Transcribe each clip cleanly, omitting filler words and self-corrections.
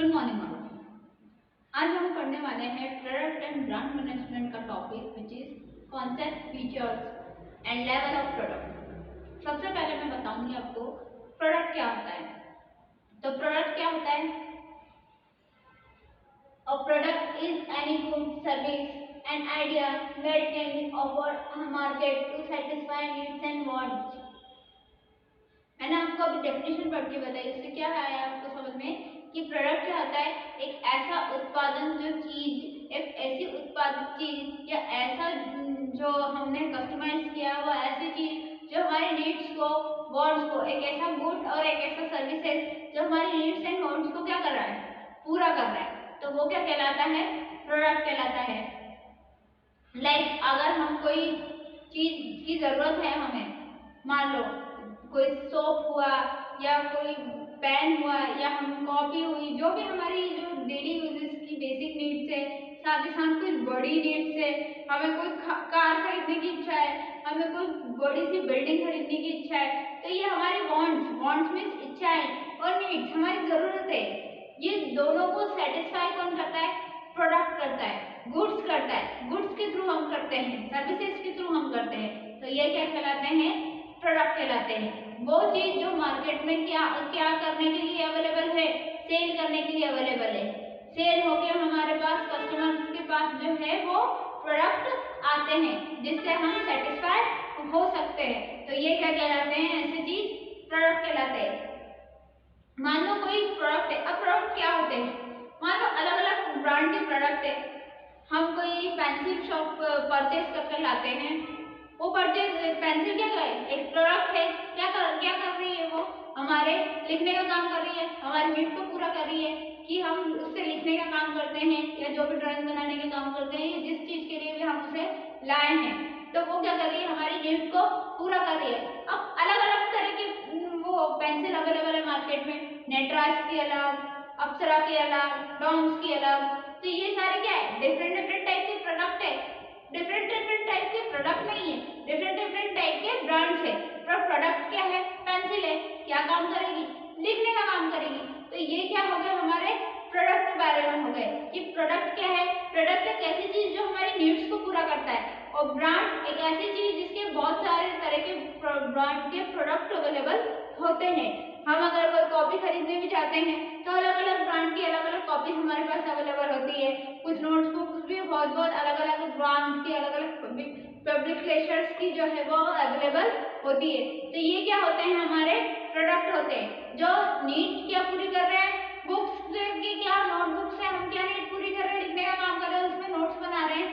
Good morning all. आज हम पढ़ने वाले हैं प्रोडक्ट एंड ब्रांड मैनेजमेंट का topic which is concept, features and level of product. सबसे पहले मैं बताऊंगी आपको प्रोडक्ट क्या होता है। तो प्रोडक्ट क्या होता है? A product is any good, service and idea that can be offered market to satisfy needs and wants. मैंने आपको अभी डेफिनेशन पढ़ के बताई, इससे क्या आया आपको समझ में कि प्रोडक्ट क्या होता है? एक ऐसा उत्पादन जो चीज, एक ऐसी उत्पादित चीज या ऐसा जो हमने कस्टमाइज किया वो ऐसी चीज जो हमारे नीड्स को, वांट्स को, एक ऐसा गुड और एक ऐसा सर्विसेज जो हमारे नीड्स एंड वांट्स को क्या कर रहा है? पूरा कर रहा है। तो वो क्या कहलाता है? प्रोडक्ट कहलाता है। लाइक अगर हम कोई चीज की जरूरत है, हमें मान लो कोई सोप हुआ या कोई पेन हुआ या हम कॉपी हुई, जो भी हमारी जो डेली यूजेस की बेसिक नीड्स है, साथ ही साथ कुछ बड़ी नीड्स है, हमें कोई कार खरीदने की इच्छा है, हमें कोई बड़ी सी बिल्डिंग खरीदने की इच्छा है, तो ये हमारी वांट्स मीन्स इच्छाएं और नीड्स, हमारी जरूरत है, ये दोनों को सेटिस्फाई कौन करता है? प्रोडक्ट करता है, गुड्स करता है। गुड्स के थ्रू हम करते हैं, सर्विसेज के थ्रू हम करते हैं, तो ये क्या कहलाते हैं? प्रोडक्ट कहलाते हैं। वो चीज जो मार्केट में क्या क्या करने के लिए अवेलेबल है? सेल करने के लिए अवेलेबल है। सेल होके हमारे पास कस्टमर्स के पास जो है वो प्रोडक्ट आते हैं जिससे हम सेटिस्फाइड हो सकते हैं, तो ये क्या कहलाते हैं? ऐसी चीज प्रोडक्ट कहलाते हैं। मान लो कोई प्रोडक्ट है। अब प्रोडक्ट क्या होते हैं? मान लो अलग अलग ब्रांड के प्रोडक्ट है, हम कोई पेंसिल शॉप परचेज करके लाते हैं, वो परचेज पेंसिल क्या है? एक प्रोडक्ट है। क्या कर रही है वो? हमारे लिखने का काम कर रही है, हमारे नीड को पूरा कर रही है कि हम उससे लिखने का काम करते हैं या जो भी ड्राइंग बनाने का काम करते हैं, जिस चीज के लिए भी हम उसे लाए हैं, तो वो क्या कर रही है? हमारी नीड को पूरा कर रही है। अब अलग अलग तरह के वो पेंसिल अवेलेबल है मार्केट में, नटराज की अलग, अप्सरा की अलग, डॉम्स की अलग, तो ये सारे क्या है? डिफरेंट डिफरेंट टाइप के प्रोडक्ट है। डिफरेंट डिफरेंट टाइप के प्रोडक्ट नहीं है, डिफरेंट डिफरेंट टाइप के ब्रांड्स है। तो प्रोडक्ट क्या है? पेंसिल है। क्या काम करेगी? लिखने का काम करेगी। तो ये क्या हो गया? हमारे प्रोडक्ट के बारे में हो गए कि प्रोडक्ट क्या है? प्रोडक्ट एक ऐसी चीज जो हमारी नीड्स को पूरा करता है, और ब्रांड एक ऐसी चीज जिसके बहुत सारे तरह के ब्रांड के प्रोडक्ट अवेलेबल होते हैं। हम अगर कोई कॉपी खरीदने भी चाहते हैं तो अलग अलग ब्रांड की अलग अलग कॉपीज हमारे पास अवेलेबल होती है। कुछ नोटबुक्स भी बहुत बहुत अलग अलग ब्रांड की, अलग अलग पब्लिकेशंस की जो है वो अवेलेबल होती है। तो ये क्या होते हैं? हमारे प्रोडक्ट होते हैं जो नीड क्या पूरी कर रहे हैं? बुक्स की क्या, नोटबुक्स है, हम क्या नीड पूरी कर रहे हैं? लिखने का काम कर रहे हैं, उसमें नोट्स बना रहे हैं,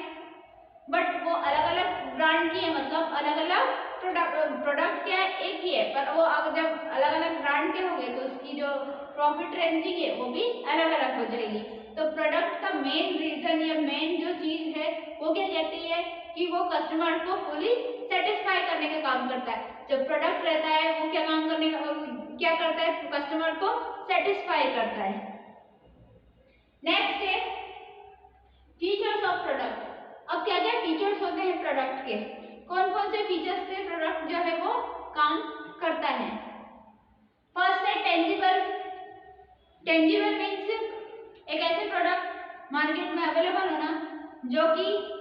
बट वो अलग अलग ब्रांड की है, मतलब अलग अलग प्रोडक्ट क्या है? एक ही है, पर वो अगर जब अलग अलग ब्रांड के होंगे तो उसकी जो प्रॉफिट रेंजिंग है वो भी अलग अलग हो जाएगी। तो प्रोडक्ट का मेन रीजन या मेन जो चीज है वो क्या कहती है कि वो कस्टमर को फुली सेटिस्फाई करने का काम करता है। जब प्रोडक्ट रहता है वो क्या काम करने का, क्या करता है? कस्टमर को सेटिस्फाई करता है। नेक्स्ट है फीचर्स ऑफ प्रोडक्ट। अब क्या क्या फीचर्स होते हैं प्रोडक्ट के? कौन कौन से फीचर्स से प्रोडक्ट जो है वो काम करता है? फर्स्ट है टेंजिबल। टेंजिबल मीन्स एक ऐसे प्रोडक्ट मार्केट में अवेलेबल होना जो कि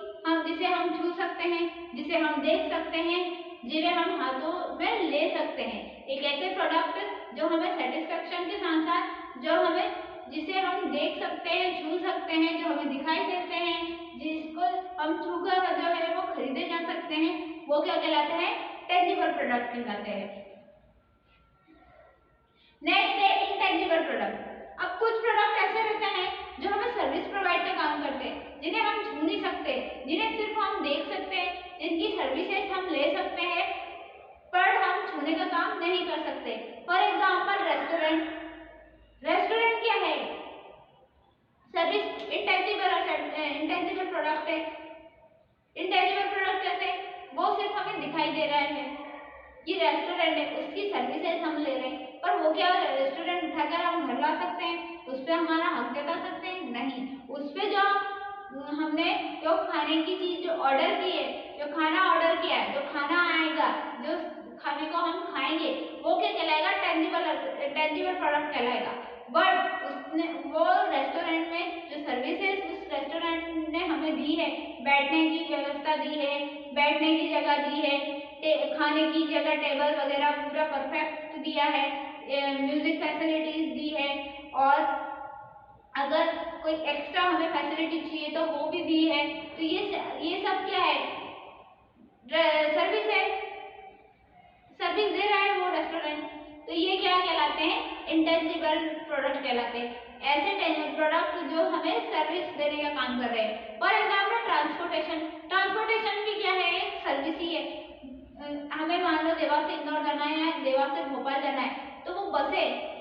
जिसे हम छू सकते हैं, जिसे हम देख सकते हैं, जिन्हें हम हाथों में ले सकते हैं। एक ऐसे प्रोडक्ट जो हमें सेटिस्फेक्शन के साथ साथ जो हमें, जिसे हम देख सकते हैं, छू सकते हैं, जो हमें दिखाई देते हैं, जिसको हम छूकर जो है वो खरीदे जा सकते हैं, वो क्या कहलाते हैं? टेंजिबल प्रोडक्ट कहलाते हैं। नेक्स्ट है इंटेंजिबल प्रोडक्ट। अब कुछ प्रोडक्ट ऐसे रहते हैं जो हमें सर्विस प्रोवाइड का काम करते हैं, जिन्हें हम छू नहीं सकते, जिन्हें सिर्फ हम देख सकते हैं, जिनकी सर्विसेज हम ले सकते हैं पर हम छूने का काम नहीं कर सकते। For example restaurant. रेस्टोरेंट क्या है? सर्विस इंटेंजिबल प्रोडक्ट है। इंटेंजिबल प्रोडक्ट कैसे? वो सिर्फ हमें दिखाई दे रहा है, ये रेस्टोरेंट है, उसकी सर्विसेज हम ले रहे हैं, पर वो क्या रेस्टोरेंट उठाकर हम घर ला सकते हैं? उस पर हमारा हक जता सकते हैं? नहीं। उस पर जो हमने जो खाने की चीज जो ऑर्डर की है, जो खाना ऑर्डर किया है, जो खाना आएगा, जो खाने को हम खाएंगे, वो क्या कहलाएगा? टेंजिबल प्रोडक्ट कहलाएगा। बट उसने वो रेस्टोरेंट में जो सर्विसेज उस रेस्टोरेंट ने हमें दी है, बैठने की व्यवस्था दी है, बैठने की जगह दी है, खाने की जगह टेबल वगैरह पूरा परफेक्ट दिया है, म्यूजिक फैसिलिटीज दी है, और अगर कोई एक्स्ट्रा हमें फैसिलिटी चाहिए तो वो भी दी है। तो ये सब क्या है, सर्विस है, सर्विस दे रहा है वो रेस्टोरेंट। तो ये क्या कहलाते हैं, इंटेंजिबल प्रोडक्ट कहलाते हैं, ऐसे प्रोडक्ट जो हमें सर्विस देने का काम कर रहे हैं। फॉर एग्जाम्पल ट्रांसपोर्टेशन, ट्रांसपोर्टेशन भी क्या है, एक सर्विस ही है। हमें मान लो देवास से इंदौर जाना है या देवास से भोपाल जाना है, तो वो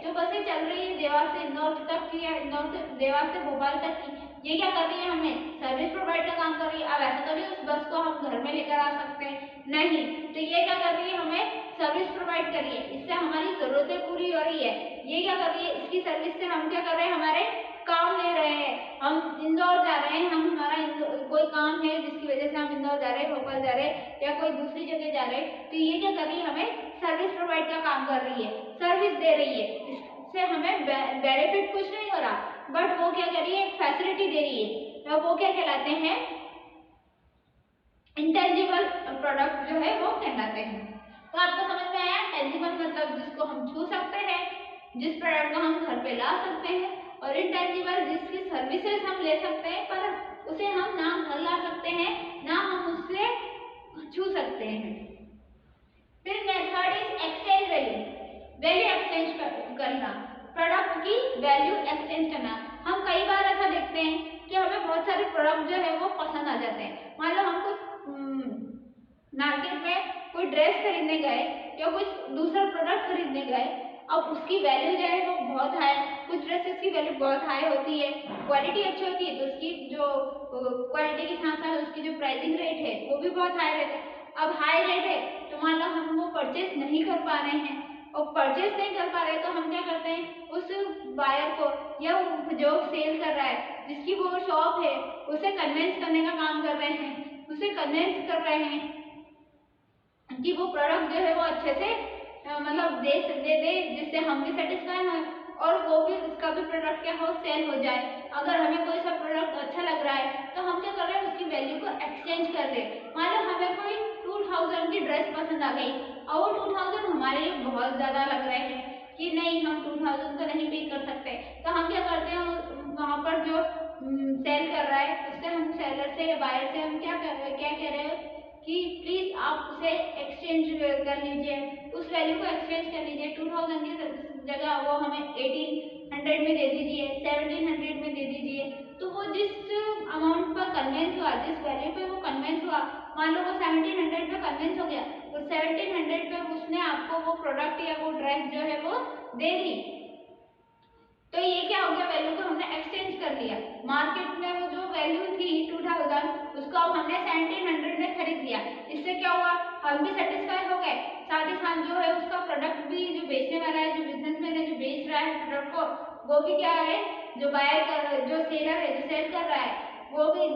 जो बसें चल रही है देवास से इंदौर तक की या इंदौर से देवास से भोपाल तक की, ये क्या कर रही है, हमें सर्विस प्रोवाइड का काम कर रही है। अब ऐसा तो नहीं उस बस को हम घर में लेकर आ सकते हैं, नहीं, तो ये क्या कर रही है, हमें सर्विस प्रोवाइड कर रही है, इससे हमारी जरूरतें पूरी हो रही है। ये क्या कर रही है, इसकी सर्विस से हम क्या कर रहे हैं, हमारे काम ले रहे हैं। हम इंदौर जा रहे हैं, हम हमारा कोई काम है जिसकी वजह से हम इंदौर जा रहे हैं, भोपाल जा रहे हैं या कोई दूसरी जगह जा रहे हैं, तो ये क्या कर रही है, हमें सर्विस प्रोवाइड का काम कर रही है, सर्विस दे रही है। इससे हमें बेनिफिट कुछ नहीं हो रहा, बट वो क्या कर रही है, एक फैसिलिटी दे रही है। तो वो क्या कहलाते हैं, इंटेंजिबल प्रोडक्ट जो है वो कहलाते हैं। तो आपको समझ में आया, टेंजिबल मतलब जिसको हम छू सकते हैं, जिस प्रोडक्ट को हम घर पे ला सकते हैं, और इंटेंजिबल जिसकी सर्विसेज हम ले सकते हैं पर उसे हम ना घर ला सकते हैं ना हम उससे छू सकते हैं। फिर method is exchange value, value exchange करना, प्रोडक्ट की वैल्यू एक्सचेंज करना। हम कई बार ऐसा देखते हैं कि हमें बहुत सारे प्रोडक्ट जो है वो पसंद आ जाते हैं। मान लो हम कुछ मार्केट में कोई ड्रेस खरीदने गए या कुछ दूसरा प्रोडक्ट खरीदने गए, अब उसकी वैल्यू जो है वो बहुत हाई, कुछ ड्रेसेस की वैल्यू बहुत हाई होती है, क्वालिटी अच्छी होती है, तो उसकी जो क्वालिटी के साथ साथ उसकी जो प्राइसिंग रेट है वो भी बहुत हाई रहता है। अब हाई रेट है तो मान लो हम वो परचेस नहीं कर पा रहे हैं, और परचेस नहीं कर पा रहे तो हम क्या करते हैं, उस बायर को या जो सेल कर रहा है जिसकी वो शॉप है उसे कन्विंस करने का काम कर रहे हैं, उसे कन्विंस कर रहे हैं कि वो प्रोडक्ट जो है वो अच्छे से मतलब दे जिससे हम भी सेटिस्फाई हो और वो भी उसका भी प्रोडक्ट क्या हो, सेल हो जाए। अगर हमें कोई सा प्रोडक्ट अच्छा लग रहा है तो हम क्या कर रहे हैं, उसकी वैल्यू को एक्सचेंज कर रहे हैं। मान लो हमें कोई 2000 की ड्रेस पसंद आ गई और वो 2000 हमारे लिए बहुत ज़्यादा लग रहे हैं कि नहीं हम 2000 तो नहीं पे कर सकते, तो हम क्या करते हैं, वहाँ पर जो सेल कर रहा है उससे हम सेलर से बायर से हम क्या कह रहे हैं कि प्लीज आप उसे एक्सचेंज कर लीजिए, उस वैल्यू को एक्सचेंज कर लीजिए, 2000 की जगह वो हमें 1800 में दे दीजिए, 1700 में दे दीजिए। तो वो जिस अमाउंट पर कन्वेंस हुआ, जिस वैल्यू पे वो कन्वेंस हुआ, मान लो वो 1700 पे कन्वेंस हो गया, तो 1700 पे उसने आपको वो प्रोडक्ट या वो ड्रेस जो है वो दे दी। तो ये क्या हो गया, वैल्यू को हमने एक्सचेंज कर लिया। मार्केट में वो जो वैल्यू थी 2000 उसको अब हमने 1700 में खरीद लिया। इससे क्या हुआ, हम भी सेटिस्फाई हो गए, साथ ही साथ जो है उसका प्रोडक्ट भी, जो बेचने वाला है, जो बिजनेसमैन है जो बेच रहा है प्रोडक्ट को, वो भी क्या है, जो बायर कर, जो सेलर है जो सेल कर रहा है वो भी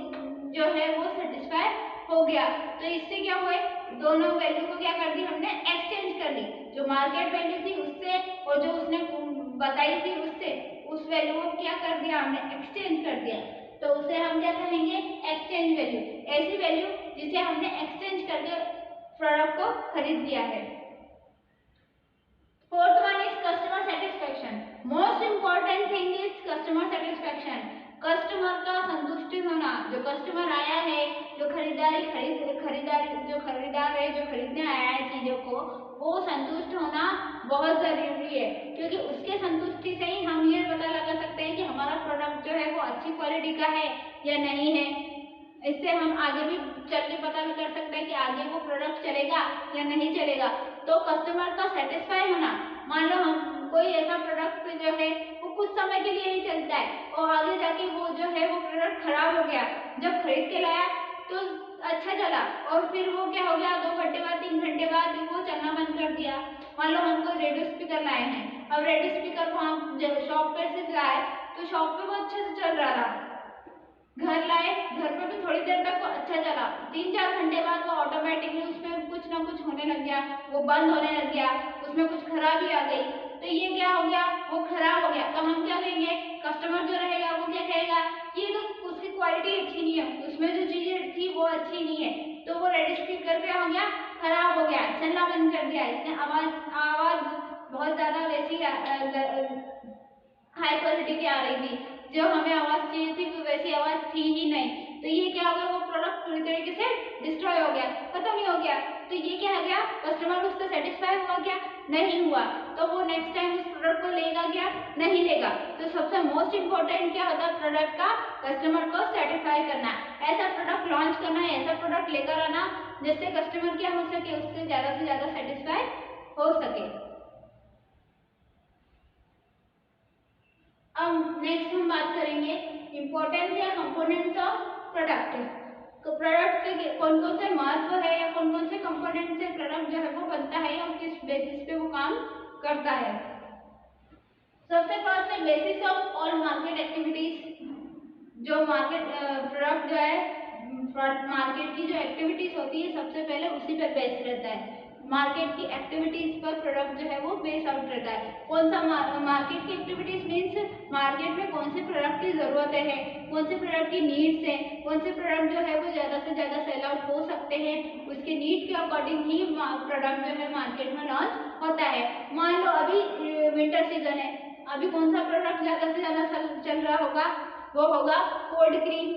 जो है वो सेटिस्फाई हो गया। तो इससे क्या हुआ, दोनों वैल्यू को क्या कर दी हमने, एक्सचेंज कर ली। जो मार्केट वैल्यू थी उससे और जो उसने बताई थी उससे, उस वैल्यू को क्या कर दिया हमने, एक्सचेंज कर दिया। तो उसे हम क्या कहेंगे, एक्सचेंज वैल्यू, ऐसी वैल्यू जिसे हमने एक्सचेंज करके प्रोडक्ट को खरीद लिया है। Fourth one is customer satisfaction. Most important thing is customer satisfaction, customer का संतुष्टि होना। जो कस्टमर आया है, जो खरीदार है, जो खरीदने आया है चीजों को, वो संतुष्ट होना बहुत जरूरी है, क्योंकि उसके संतुष्टि से ही हम ये पता लगा सकते हैं कि हमारा प्रोडक्ट जो है वो अच्छी क्वालिटी का है या नहीं है। इससे हम आगे भी चल के पता भी कर सकते हैं कि आगे वो प्रोडक्ट चलेगा या नहीं चलेगा। तो कस्टमर का सेटिस्फाई होना, मान लो हम कोई ऐसा प्रोडक्ट जो है वो कुछ समय के लिए ही चलता है और आगे जाके वो जो है वो प्रोडक्ट खराब हो गया, जब खरीद के लाया तो अच्छा चला और फिर वो क्या हो गया, 2 घंटे बाद 3 घंटे बाद वो चलना बंद कर दिया। मान लो हम कोई रेडियो स्पीकर लाए हैं, अब रेडियो स्पीकर को हम शॉप पे से लाए तो शॉप पे वो अच्छे से चल रहा था, घर लाए, घर पे भी थोड़ी देर तक वो अच्छा चला, 3-4 घंटे बाद वो ऑटोमेटिकली उसमें कुछ ना कुछ होने लग गया, वो बंद होने लग गया, उसमें कुछ खराबी आ गई। तो ये क्या हो गया, वो खराब हो गया। तो हम क्या कहेंगे, कस्टमर जो रहेगा वो क्या कहेगा, ये तो उसकी क्वालिटी अच्छी नहीं है, उसमें जो चीजें थी वो अच्छी नहीं है, तो वो रेड स्पीकर कर क्या हो गया, खराब हो गया, चलना बंद कर दिया, इसने आवाज आवाज बहुत ज्यादा वैसी हाई क्वालिटी की आ रही थी, जो हमें आवाज चाहिए थी वो वैसी आवाज थी ही नहीं। तो ये क्या हो गया, वो प्रोडक्ट पूरी तरीके से डिस्ट्रॉय हो गया, खत्म ही हो गया। तो ये क्या हो गया, कस्टमर उससे सेटिस्फाई हुआ क्या, नहीं हुआ, तो वो नेक्स्ट टाइम उस प्रोडक्ट को लेगा क्या, नहीं लेगा। तो सबसे मोस्ट इम्पोर्टेंट क्या होता है प्रोडक्ट का, कस्टमर को सेटिस्फाई करना, ऐसा प्रोडक्ट लॉन्च करना है, ऐसा प्रोडक्ट लेकर आना जिससे कस्टमर क्या हो सके, उससे ज्यादा सेटिस्फाई हो सके। अब नेक्स्ट हम बात करेंगे इम्पोर्टेंस या कंपोनेंट्स ऑफ प्रोडक्ट। तो प्रोडक्ट के कौन कौन से महत्व है या कौन कौन से कंपोनेंट से प्रोडक्ट जो है वो बनता है और किस बेसिस पे वो काम करता है। सबसे फर्स्ट है basis of all market activities. जो मार्केट प्रोडक्ट जो है मार्केट की जो एक्टिविटीज होती है सबसे पहले उसी पर बेस्ड रहता है, मार्केट की एक्टिविटीज पर प्रोडक्ट जो है वो बेस आउट रहता है। कौन सा मार्केट की एक्टिविटीज मीन्स मार्केट में कौन से प्रोडक्ट की जरूरतें हैं, कौन से प्रोडक्ट की नीड्स हैं, कौन से प्रोडक्ट जो है वो ज्यादा से ज्यादा सेल आउट हो सकते हैं, उसके नीड के अकॉर्डिंग ही प्रोडक्ट जो है मार्केट में लॉन्च होता है। मान लो अभी विंटर सीजन है, अभी कौन सा प्रोडक्ट ज्यादा से ज्यादा चल रहा होगा, वो होगा कोल्ड क्रीम।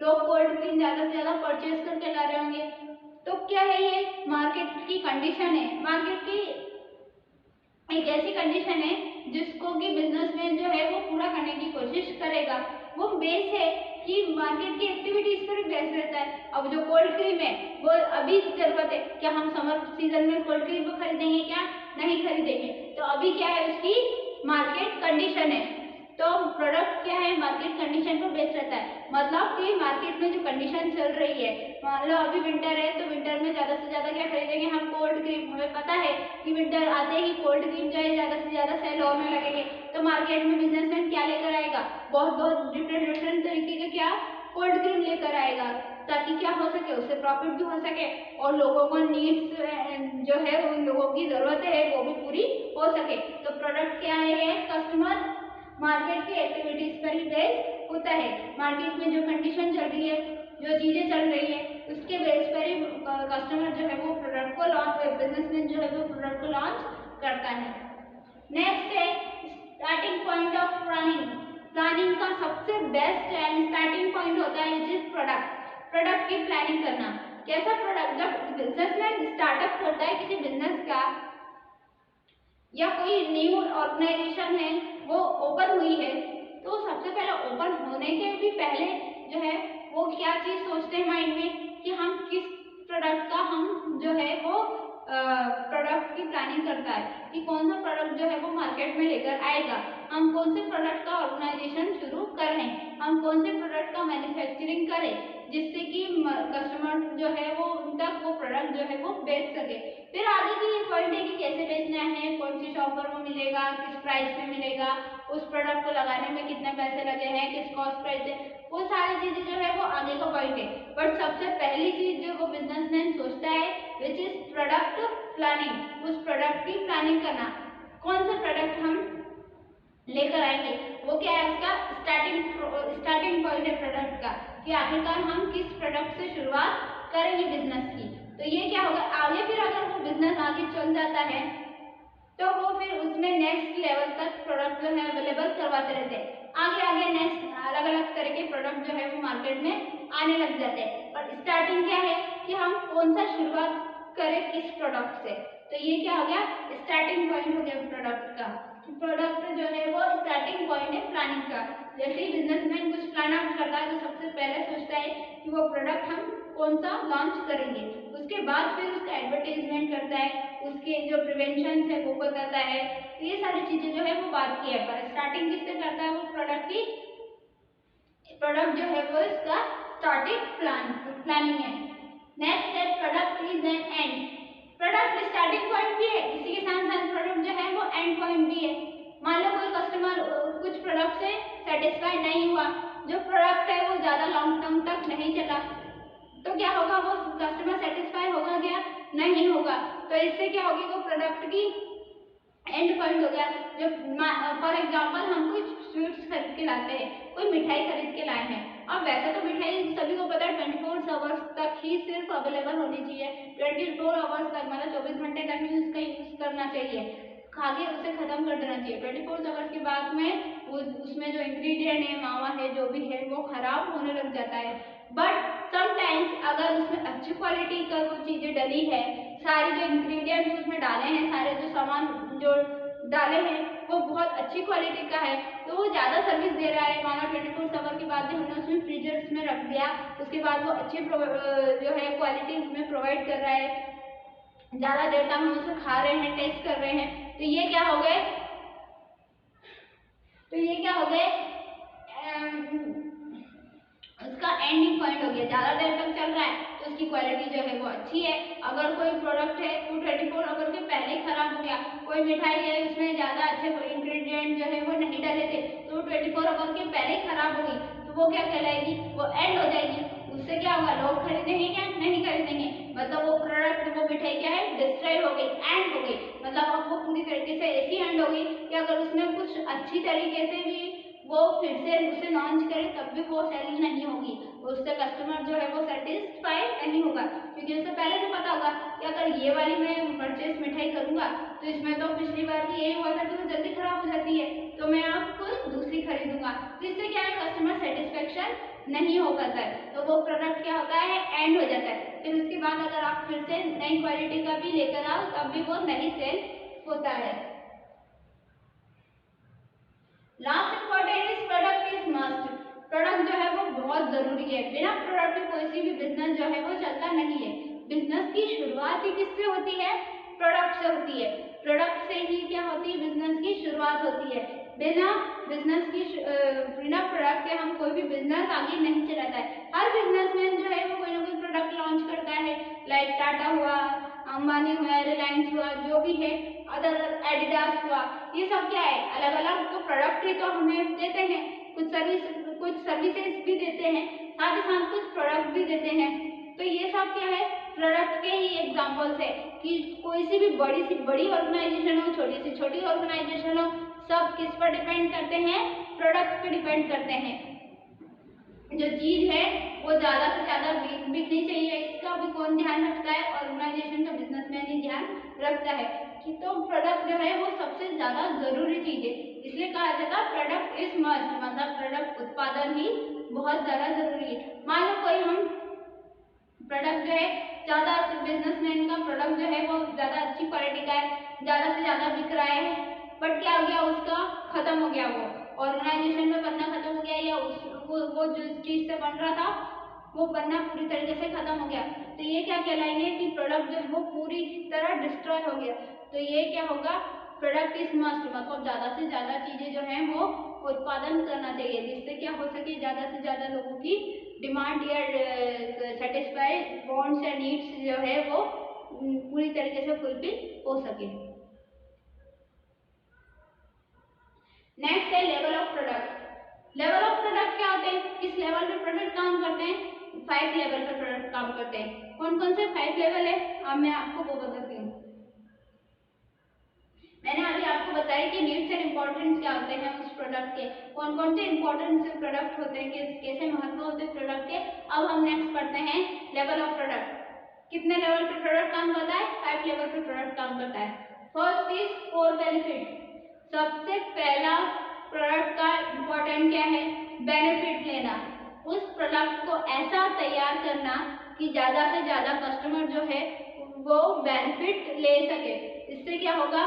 लोग कोल्ड क्रीम ज्यादा से ज्यादा परचेज करके ला रहे होंगे। तो क्या है, ये मार्केट की कंडीशन है, मार्केट की एक ऐसी कंडीशन है जिसको कि बिजनेसमैन जो है वो पूरा करने की कोशिश करेगा। वो बेस है कि मार्केट की एक्टिविटीज पर बेस रहता है। अब जो कोल्ड क्रीम है वो अभी जरूरत है, क्या हम समर सीजन में कोल्ड क्रीम को खरीदेंगे, क्या नहीं खरीदेंगे। तो अभी क्या है, उसकी मार्केट कंडीशन है। तो प्रोडक्ट क्या है, मार्केट कंडीशन पर बेस्ड रहता है, मतलब कि मार्केट में जो कंडीशन चल रही है, मान लो अभी विंटर है तो विंटर में ज्यादा से ज्यादा क्या खरीदेंगे हम, कोल्ड क्रीम। हमें पता है कि विंटर आते ही कोल्ड क्रीम जो है ज्यादा से ज्यादा सेल होने लगेंगे। तो मार्केट में बिजनेसमैन क्या लेकर आएगा, बहुत बहुत डिफरेंट तरीके के क्या कोल्ड क्रीम लेकर आएगा, ताकि क्या हो सके, उससे प्रॉफिट भी हो सके और लोगों को नीड्स जो है उन लोगों की जरूरतें है वो भी पूरी हो सके। तो प्रोडक्ट क्या है, कस्टमर मार्केट की एक्टिविटीज पर ही बेस होता है। मार्केट में जो कंडीशन चल रही है, जो चीजें चल रही है, उसके बेस पर ही कस्टमर जो है वो प्रोडक्ट को लॉन्च, बिजनेसमैन जो है वो प्रोडक्ट को लॉन्च करता है। नेक्स्ट है starting point of planning. Planning का सबसे बेस्ट एंड स्टार्टिंग पॉइंट होता है विच इज प्रोडक्ट की प्लानिंग करना। कैसा प्रोडक्ट, जब बिजनेसमैन स्टार्टअप करता है किसी बिजनेस का या कोई न्यू ऑर्गेनाइजेशन है वो ओपन हुई है, तो सबसे पहले ओपन होने के भी पहले जो है वो क्या चीज सोचते हैं माइंड में कि हम किस प्रोडक्ट का हम जो है वो प्रोडक्ट की प्लानिंग करता है कि कौन सा प्रोडक्ट जो है वो मार्केट में लेकर आएगा, हम कौन से प्रोडक्ट का ऑर्गेनाइजेशन शुरू करें, हम कौन से प्रोडक्ट का मैन्युफैक्चरिंग करें जिससे कि कस्टमर जो है वो उन तक वो प्रोडक्ट जो है वो बेच सके। फिर आगे की ये पॉइंट है कि कैसे बेचना है, कौन सी शॉप पर वो मिलेगा, किस प्राइस पे मिलेगा, उस प्रोडक्ट को लगाने में कितने पैसे लगे हैं, किस कॉस्ट प्राइस है, वो सारी चीजें जो है वो आगे का पॉइंट है। बट सबसे पहली चीज जो वो बिजनेसमैन सोचता है विच इज प्रोडक्ट प्लानिंग, उस प्रोडक्ट की प्लानिंग करना, कौन सा प्रोडक्ट हम लेकर आएंगे, वो क्या है उसका स्टार्टिंग पॉइंट है प्रोडक्ट का कि आखिरकार हम किस प्रोडक्ट से शुरुआत करेंगे बिजनेस की। तो ये क्या होगा आगे, फिर अगर वो बिजनेस आगे चल जाता है तो वो फिर उसमें नेक्स्ट लेवल तक प्रोडक्ट जो है अवेलेबल करवाते रहते हैं, आगे आगे नेक्स्ट अलग अलग तरह के प्रोडक्ट जो है वो मार्केट में आने लग जाते हैं। पर स्टार्टिंग क्या है कि हम कौन सा शुरुआत करें किस प्रोडक्ट से, तो ये क्या हो गया स्टार्टिंग पॉइंट हो गया प्रोडक्ट का। प्रोडक्ट जो है वो स्टार्टिंग पॉइंट है प्लानिंग का। जैसे ही बिजनेसमैन कुछ प्लान आउट करता है तो सबसे पहले सोचता है कि वो प्रोडक्ट हम कौन सा लॉन्च करेंगे, उसके बाद फिर उसका एडवर्टाइजमेंट करता है, उसके जो प्रिवेंशन है वो बताता है, तो ये सारी चीजें जो है वो बात की है। पर स्टार्टिंग किससे करता है, वो प्रोडक्ट की, प्रोडक्ट जो है वो इसका स्टार्टिंग प्लानिंग है। नेक्स्ट है product is an and. Product starting point भी है, इसी के साथ साथ प्रोडक्ट जो है वो एंड पॉइंट भी है। मान लो कोई कस्टमर कुछ प्रोडक्ट से सेटिस्फाई नहीं हुआ, जो प्रोडक्ट है वो ज्यादा लॉन्ग टर्म तक नहीं चला, तो क्या होगा, वो कस्टमर सेटिस्फाई होगा क्या, नहीं होगा। तो इससे क्या होगी, वो प्रोडक्ट की एंड पॉइंट हो गया। जब फॉर एग्जांपल हम कुछ स्वीट्स खरीद के लाते हैं, कोई मिठाई खरीद के लाए हैं। अब वैसे तो मिठाई सभी को पता है 24 आवर्स तक ही सिर्फ अवेलेबल होनी चाहिए, 24 आवर्स तक मतलब 24 घंटे तक ही उसका यूज करना चाहिए, खा के उसे खत्म कर देना चाहिए। 24 आवर्स के बाद में उसमें जो इंग्रेडिएंट है, मावा है, जो भी है वो खराब होने लग जाता है। बट समटाइम्स अगर उसमें अच्छी क्वालिटी का वो चीजें डली है, सारे जो इंग्रेडिएंट्स उसमें डाले हैं, सारे जो सामान जो डाले हैं वो बहुत अच्छी क्वालिटी का है, तो वो ज़्यादा सर्विस दे रहा है। मानो 24 आवर के बाद भी हमने उसमें फ्रीजर्स में रख दिया, उसके बाद वो अच्छी जो है क्वालिटी उसमें प्रोवाइड कर रहा है, ज़्यादा देर तक हम उसे खा रहे हैं, टेस्ट कर रहे हैं, तो ये क्या हो गए, उसका एंडिंग पॉइंट हो गया। ज़्यादा देर तक चल रहा है तो उसकी क्वालिटी जो है वो अच्छी है। अगर कोई प्रोडक्ट है वो 24 आवर के पहले ही खराब हो गया, कोई मिठाई है उसमें ज़्यादा अच्छे इंग्रेडिएंट जो है वो नहीं डाले थे, तो वो 24 आवर के पहले ही खराब हो गई, तो वो क्या कहलाएगी, वो एंड हो जाएगी। उससे क्या होगा, लोग खरीदेंगे क्या, नहीं खरीदेंगे, मतलब वो प्रोडक्ट, वो मिठाई क्या है, डिस्ट्रॉय हो गई, एंड हो गई। मतलब अब वो पूरी तरीके से ऐसी एंड हो गई कि अगर उसमें कुछ अच्छी तरीके से भी वो फिर से उसे लॉन्च करे तब भी वो सेल नहीं होगी, उससे कस्टमर जो है वो सेटिस्फाई नहीं होगा, क्योंकि उसे पहले से पता होगा कि अगर ये वाली मैं परचेस मिठाई करूंगा तो इसमें तो पिछली बार भी यही हुआ था कि वो जल्दी खराब हो जाती है, तो मैं अब कोई दूसरी खरीदूंगा, जिससे क्या है, कस्टमर सेटिस्फेक्शन नहीं हो पाता है, तो वो प्रोडक्ट क्या होता है, एंड हो जाता है। फिर उसके बाद अगर आप फिर से नई क्वालिटी का भी लेकर आओ तब भी वो नहीं सेल होता है। Last important is product is must. Product जो है वो बहुत जरूरी है, बिना प्रोडक्ट के कोई सी भी बिजनेस जो है वो चलता नहीं है। बिजनेस की शुरुआत ही किससे होती है, प्रोडक्ट से होती है, प्रोडक्ट से ही क्या होती है, बिजनेस की शुरुआत होती है। बिना बिजनेस की बिना प्रोडक्ट के हम कोई भी बिजनेस आगे नहीं चलाता है। हर बिजनेसमैन जो है वो कोई ना कोई प्रोडक्ट लॉन्च करता है, लाइक टाटा हुआ, अंबानी हुआ, रिलायंस हुआ, जो भी है, अदर एडिडास हुआ, ये सब क्या है, अलग अलग तो प्रोडक्ट ही तो हमें देते हैं, कुछ सर्विसेज भी देते हैं, साथ ही साथ कुछ प्रोडक्ट भी देते हैं। तो ये सब क्या है, प्रोडक्ट के ही एग्जांपल्स है कि कोई सी भी बड़ी ऑर्गेनाइजेशन हो, छोटी सी छोटी ऑर्गेनाइजेशन हो, सब किस पर डिपेंड करते हैं, प्रोडक्ट पे डिपेंड करते हैं। जो चीज है वो ज्यादा से ज्यादा बिकनी चाहिए, इसका भी कौन ध्यान रखता है, ऑर्गेनाइजेशन का बिजनेसमैन ही ध्यान रखता है कि तो प्रोडक्ट जो है वो सबसे ज्यादा जरूरी चीज है, इसलिए कहा जाता है प्रोडक्ट इज मस्ट, मतलब प्रोडक्ट उत्पादन ही बहुत ज्यादा जरूरी है। मान लो कोई हम प्रोडक्ट जो है ज्यादा, बिजनेसमैन का प्रोडक्ट जो है वो ज्यादा अच्छी क्वालिटी का है, ज्यादा से ज्यादा बिक रहा है, बट क्या हो गया, उसका खत्म हो गया, वो ऑर्गेनाइजेशन में बनना खत्म हो गया, या वो जिस चीज से बन रहा था वो बनना पूरी तरीके से खत्म हो गया, तो ये क्या कहलाएंगे कि प्रोडक्ट जो है वो पूरी तरह डिस्ट्रॉय हो गया, तो ये क्या होगा, प्रोडक्ट इज मस्ट, मतलब ज्यादा से ज्यादा चीजें जो है वो उत्पादन करना चाहिए, जिससे क्या हो सके, ज्यादा से ज्यादा लोगों की डिमांड या सेटिस्फाई वांट्स या नीड्स जो है वो पूरी तरीके से फुलफिल हो सके। नेक्स्ट है level of product. Level of product क्या होते हैं, किस लेवल पे प्रोडक्ट काम करते हैं, 5 लेवल पे प्रोडक्ट काम करते हैं। कौन कौन से 5 लेवल है, अब मैं आपको वो बताती हूँ। मैंने अभी आपको बताया कि नीड्स एंड इम्पोर्टेंस क्या होते हैं उस प्रोडक्ट के, कौन कौन से इम्पोर्टेंस प्रोडक्ट होते हैं, कैसे महत्व होते हैं प्रोडक्ट के। अब हम नेक्स्ट पढ़ते हैं लेवल ऑफ प्रोडक्ट। कितने लेवल पे प्रोडक्ट काम करता है, 5 लेवल पे प्रोडक्ट काम करता है। फर्स्ट इज कोर बेनिफिट, सबसे पहला प्रोडक्ट का इम्पोर्टेंट क्या है, बेनिफिट लेना, उस प्रोडक्ट को ऐसा तैयार करना कि ज्यादा से ज्यादा कस्टमर जो है वो बेनिफिट ले सके। इससे क्या होगा,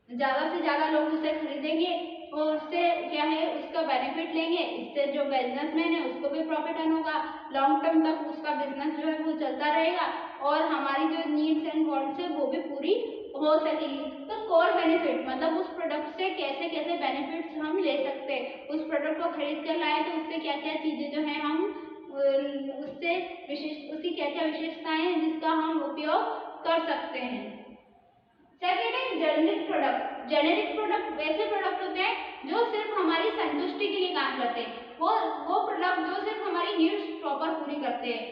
ज्यादा से ज्यादा लोग उसे खरीदेंगे और उससे क्या है, उसका बेनिफिट लेंगे, इससे जो बिजनेसमैन है उसको भी प्रॉफिट अर्न होगा, लॉन्ग टर्म तक उसका बिजनेस जो है वो चलता रहेगा और हमारी जो नीड्स एंड वांट्स है वो भी पूरी हो सकेगी। तो कोर बेनिफिट मतलब उस प्रोडक्ट से कैसे कैसे बेनिफिट्स हम ले सकते हैं, उस प्रोडक्ट को खरीद कर लाए तो उससे क्या क्या चीजें जो है हम उससे उसकी क्या क्या विशेषताएं हैं जिसका हम उपयोग कर सकते हैं। सेकेंड है जेनेरिक प्रोडक्ट। जेनेरिक प्रोडक्ट वैसे प्रोडक्ट होते हैं जो सिर्फ हमारी संतुष्टि के लिए काम करते हैं, वो प्रोडक्ट जो सिर्फ हमारी नीड्स प्रॉपर पूरी करते हैं,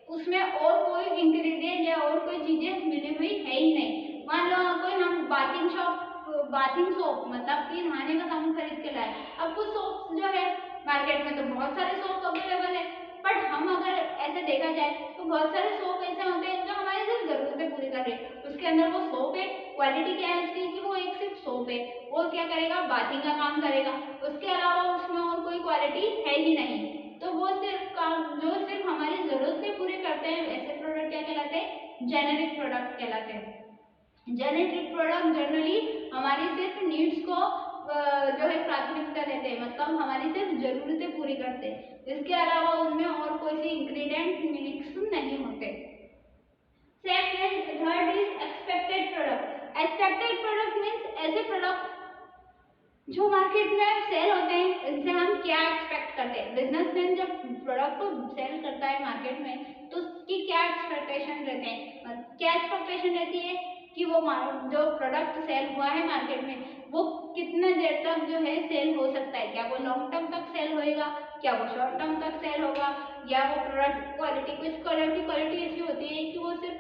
उसमें और कोई इंग्रेडिएंट या और कोई चीजें मिली हुई है ही नहीं। मान लो कोई हम बाथिंग सोप मतलब कि नहाने का सामान खरीद के लाए। अब कुछ सोप जो है मार्केट में तो बहुत सारे सोप अवेलेबल है, बट हम अगर ऐसे देखा जाए तो बहुत सारे सोप ऐसे होते हैं जो हमारी सिर्फ जरूरतें पूरी कर रहे हैं। उसके अंदर वो सोप है, क्वालिटी क्या है उसकी कि वो एक सिर्फ सोप है, वो क्या करेगा, बाथिंग का काम करेगा, उसके अलावा उसमें और कोई क्वालिटी है ही नहीं। तो वो सिर्फ काम जो सिर्फ हमारी जरूरतें पूरी करते हैं, ऐसे प्रोडक्ट क्या कहलाते हैं, जेनेरिक प्रोडक्ट कहलाते हैं। जेनेरिक प्रोडक्ट जनरली हमारी सिर्फ नीड्स को जो है प्राथमिकता देते हैं, मतलब हमारी सिर्फ जरूरतें पूरी करते हैं, इसके अलावा उनमें और कोई सी इंग्रेडिएंट मिक्स नहीं होते। Second third is expected product. Expected product means ऐसे प्रोडक्ट जो मार्केट में सेल होते हैं, इनसे हम क्या एक्सपेक्ट करते हैं। बिजनेसमैन जब प्रोडक्ट को सेल करता है मार्केट में तो उसकी क्या एक्सपेक्टेशन रहते हैं, क्या एक्सपेक्टेशन रहती है कि वो जो प्रोडक्ट सेल हुआ है मार्केट में वो कितने देर तक जो है सेल हो सकता है, क्या वो लॉन्ग टर्म तक सेल होएगा, क्या वो शॉर्ट टर्म तक सेल होगा, या वो प्रोडक्ट क्वालिटी, कुछ प्रोडक्ट की क्वालिटी ऐसी होती है कि वो सिर्फ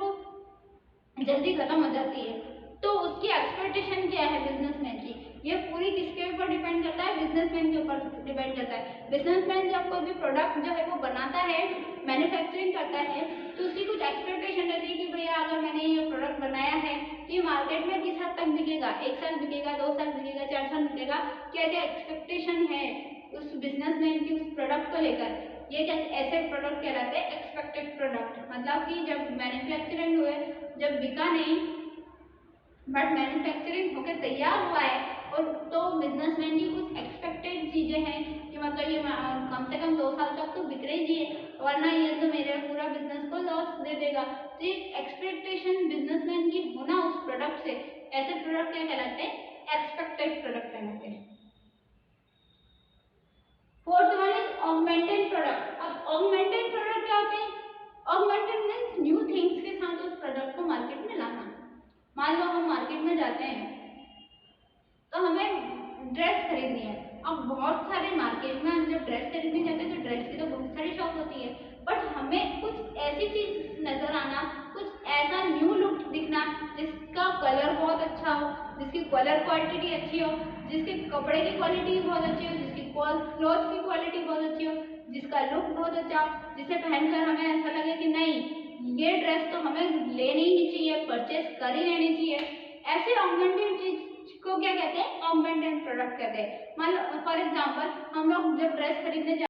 जल्दी खत्म हो जाती है। तो उसकी एक्सपेक्टेशन क्या है बिजनेसमैन की, ये पूरी किसके ऊपर डिपेंड करता है, बिजनेसमैन के ऊपर डिपेंड करता है। बिजनेसमैन जब कोई भी प्रोडक्ट जो है वो बनाता है, मैन्युफैक्चरिंग करता है, तो उसकी कुछ एक्सपेक्टेशन रहती है कि भैया अगर मैंने ये प्रोडक्ट बनाया है तो ये मार्केट में किस हद तक बिकेगा, 1 साल बिकेगा, 2 साल बिकेगा, 4 साल बिकेगा, क्या क्या एक्सपेक्टेशन है उस बिजनेसमैन की उस प्रोडक्ट को लेकर। ये क्या ऐसे प्रोडक्ट कहलाते हैं एक्सपेक्टेड प्रोडक्ट, मतलब कि जब मैन्युफैक्चरिंग हुए, जब बिका नहीं बट मैन्युफैक्चरिंग होकर तैयार हुआ है, और तो बिजनेसमैन की कुछ एक्सपेक्टेड चीजें हैं कि मतलब ये कम से कम 2 साल तक तो बिक रही चाहिए, वरना ये तो मेरे पूरा बिजनेस को लॉस दे देगा। तो ये एक्सपेक्टेशन बिजनेसमैन की होना उस प्रोडक्ट से, ऐसे प्रोडक्ट क्या कहलाते हैं, एक्सपेक्टेड प्रोडक्ट कहलाते हैं। Fourth one is augmented product. अब ऑगमेंटेड प्रोडक्ट क्या होते हैं, ऑगमेंटेड मीन्स न्यू थिंग्स के साथ उस प्रोडक्ट को मार्केट में लाना। मान लो हम मार्केट में जाते हैं तो हमें ड्रेस खरीदनी है। अब बहुत सारे मार्केट में हम जब ड्रेस खरीदने जाते हैं तो ड्रेस की तो बहुत सारी शॉप होती है, बट हमें कुछ ऐसी चीज नजर आना, कुछ ऐसा न्यू लुक दिखना जिसका कलर बहुत अच्छा हो, जिसकी कलर क्वालिटी अच्छी हो, जिसके कपड़े की क्वालिटी बहुत अच्छी हो, जिसकी क्लॉथ की क्वालिटी बहुत अच्छी हो, जिसका लुक बहुत अच्छा हो, जिसे पहनकर हमें ऐसा लगे कि नहीं ये ड्रेस तो हमें लेनी ही चाहिए, परचेस कर ही लेनी चाहिए। ऐसे ऑगमेंटेड चीज को क्या कहते हैं, ऑगमेंटेड प्रोडक्ट कहते हैं। मान लो फॉर एग्जांपल हम लोग जब ड्रेस खरीदने